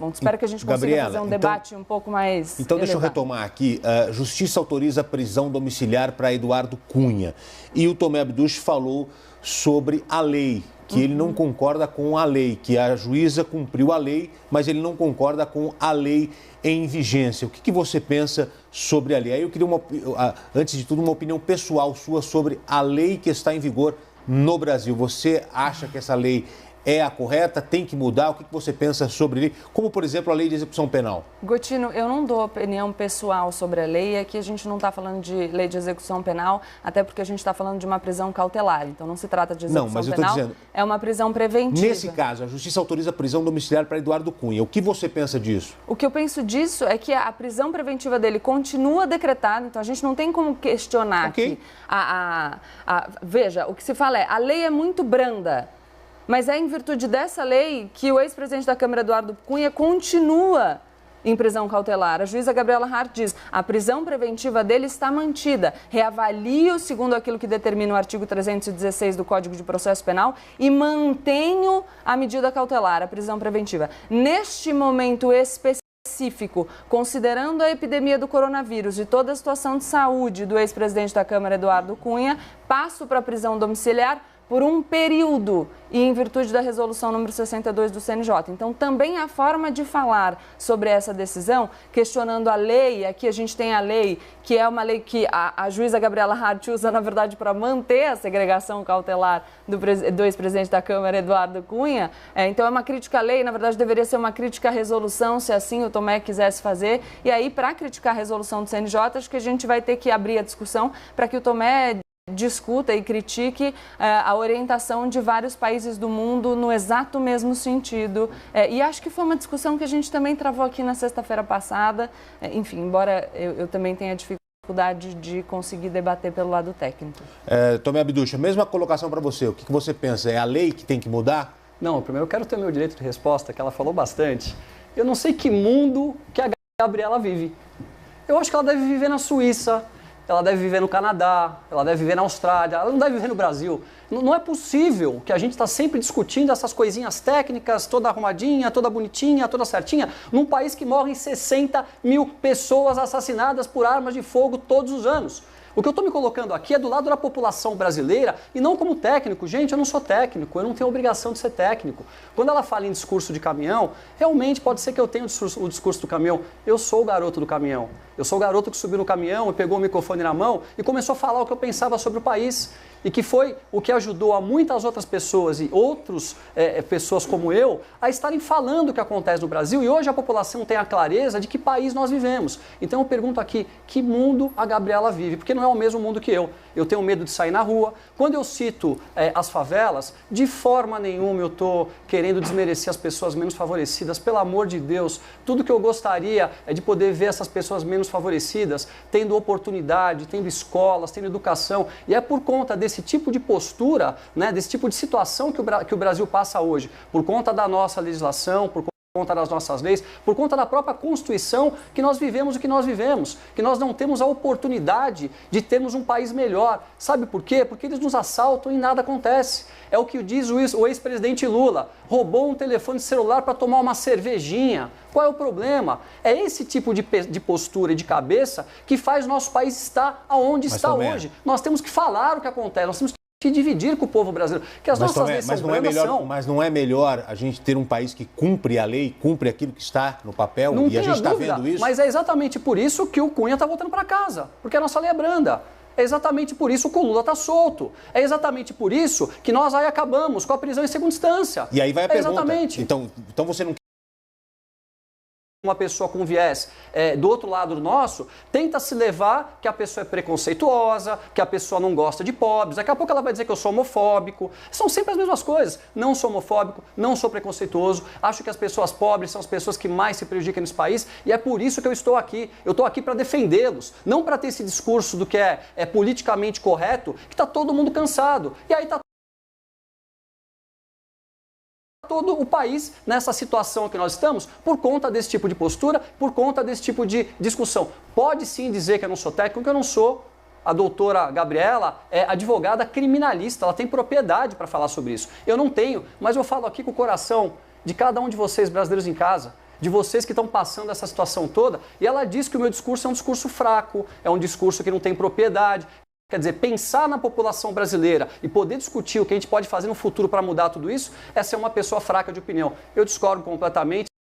ponto. Espero que a gente consiga fazer um debate um pouco mais Então, deixa eu retomar aqui. A Justiça autoriza a prisão domiciliar para Eduardo Cunha. E o Tomé Abduch falou sobre a lei, que ele não concorda com a lei, que a juíza cumpriu a lei, mas ele não concorda com a lei em vigência. O que você pensa sobre a lei? Aí eu queria, antes de tudo, uma opinião pessoal sua sobre a lei que está em vigor no Brasil. Você acha que essa lei é a correta, tem que mudar? O que você pensa sobre ele? Como, por exemplo, a lei de execução penal? Gotino, eu não dou opinião pessoal sobre a lei. Aqui a gente não está falando de lei de execução penal, até porque a gente está falando de uma prisão cautelar. Então não se trata de execução penal, estou dizendo, é uma prisão preventiva. Nesse caso, a Justiça autoriza a prisão domiciliar para Eduardo Cunha. O que você pensa disso? O que eu penso disso é que a prisão preventiva dele continua decretada, então a gente não tem como questionar aqui. Veja, o que se fala é, a lei é muito branda. Mas é em virtude dessa lei que o ex-presidente da Câmara, Eduardo Cunha, continua em prisão cautelar. A juíza Gabriela Hart diz, a prisão preventiva dele está mantida. Reavalio, segundo aquilo que determina o artigo 316 do Código de Processo Penal, e mantenho a medida cautelar, a prisão preventiva. Neste momento específico, considerando a epidemia do coronavírus e toda a situação de saúde do ex-presidente da Câmara, Eduardo Cunha, passo para a prisão domiciliar por um período e em virtude da resolução número 62 do CNJ. Então, também a forma de falar sobre essa decisão, questionando a lei, aqui a gente tem a lei, que é uma lei que a juíza Gabriela Hart usa, na verdade, para manter a segregação cautelar do ex-presidente da Câmara, Eduardo Cunha. Então, é uma crítica à lei, na verdade, deveria ser uma crítica à resolução, se assim o Tomé quisesse fazer. E aí, para criticar a resolução do CNJ, acho que a gente vai ter que abrir a discussão para que o Tomé discuta e critique a orientação de vários países do mundo no exato mesmo sentido. E acho que foi uma discussão que a gente também travou aqui na sexta-feira passada. Enfim, embora eu também tenha dificuldade de conseguir debater pelo lado técnico. Tomé Abduch, a mesma colocação para você. O que você pensa? É a lei que tem que mudar? Não, primeiro eu quero ter meu direito de resposta, que ela falou bastante. Eu não sei que mundo que a Gabriela vive. Eu acho que ela deve viver na Suíça, ela deve viver no Canadá, ela deve viver na Austrália, ela não deve viver no Brasil. Não é possível que a gente está sempre discutindo essas coisinhas técnicas, toda arrumadinha, toda bonitinha, toda certinha, num país que morrem 60 mil pessoas assassinadas por armas de fogo todos os anos. O que eu estou me colocando aqui é do lado da população brasileira e não como técnico. Gente, eu não sou técnico, eu não tenho obrigação de ser técnico. Quando ela fala em discurso de caminhão, realmente pode ser que eu tenha o discurso do caminhão. Eu sou o garoto do caminhão. Eu sou o garoto que subiu no caminhão e pegou o microfone na mão e começou a falar o que eu pensava sobre o país. E que foi o que ajudou a muitas outras pessoas e outras pessoas como eu a estarem falando o que acontece no Brasil. E hoje a população tem a clareza de que país nós vivemos. Então eu pergunto aqui, que mundo a Gabriela vive? Porque não é o mesmo mundo que eu. Eu tenho medo de sair na rua. Quando eu cito as favelas, de forma nenhuma eu estou querendo desmerecer as pessoas menos favorecidas. Pelo amor de Deus, tudo que eu gostaria é de poder ver essas pessoas menos favorecidas tendo oportunidade, tendo escolas, tendo educação. E é por conta desse tipo de postura, né, desse tipo de situação que o Brasil passa hoje, por conta da nossa legislação, por conta das nossas leis, por conta da própria Constituição, que nós vivemos o que nós vivemos, que nós não temos a oportunidade de termos um país melhor. Sabe por quê? Porque eles nos assaltam e nada acontece. É o que diz o ex-presidente Lula, roubou um telefone celular para tomar uma cervejinha. Qual é o problema? É esse tipo de postura e de cabeça que faz o nosso país estar aonde está hoje. Nós temos que falar o que acontece, nós temos que dividir com o povo brasileiro, que as nossas leis são brandas. Mas não é melhor a gente ter um país que cumpre a lei, cumpre aquilo que está no papel, não e a gente está vendo isso? Mas é exatamente por isso que o Cunha está voltando para casa, porque a nossa lei é branda. É exatamente por isso que o Lula está solto. É exatamente por isso que nós aí acabamos com a prisão em segunda instância. E aí vai a pergunta. Exatamente. Então você não... Uma pessoa com viés do outro lado do nosso, tenta se levar que a pessoa é preconceituosa, que a pessoa não gosta de pobres, daqui a pouco ela vai dizer que eu sou homofóbico. São sempre as mesmas coisas. Não sou homofóbico, não sou preconceituoso, acho que as pessoas pobres são as pessoas que mais se prejudicam nesse país e é por isso que eu estou aqui. Eu estou aqui para defendê-los, não para ter esse discurso do que é politicamente correto, que está todo mundo cansado. E aí está todo o país nessa situação que nós estamos por conta desse tipo de postura, por conta desse tipo de discussão. Pode sim dizer que eu não sou técnico, que eu não sou. A doutora Gabriela é advogada criminalista, ela tem propriedade para falar sobre isso. Eu não tenho, mas eu falo aqui com o coração de cada um de vocês brasileiros em casa, de vocês que estão passando essa situação toda, e ela diz que o meu discurso é um discurso fraco, é um discurso que não tem propriedade. Quer dizer, pensar na população brasileira e poder discutir o que a gente pode fazer no futuro para mudar tudo isso, essa é uma pessoa fraca de opinião. Eu discordo completamente.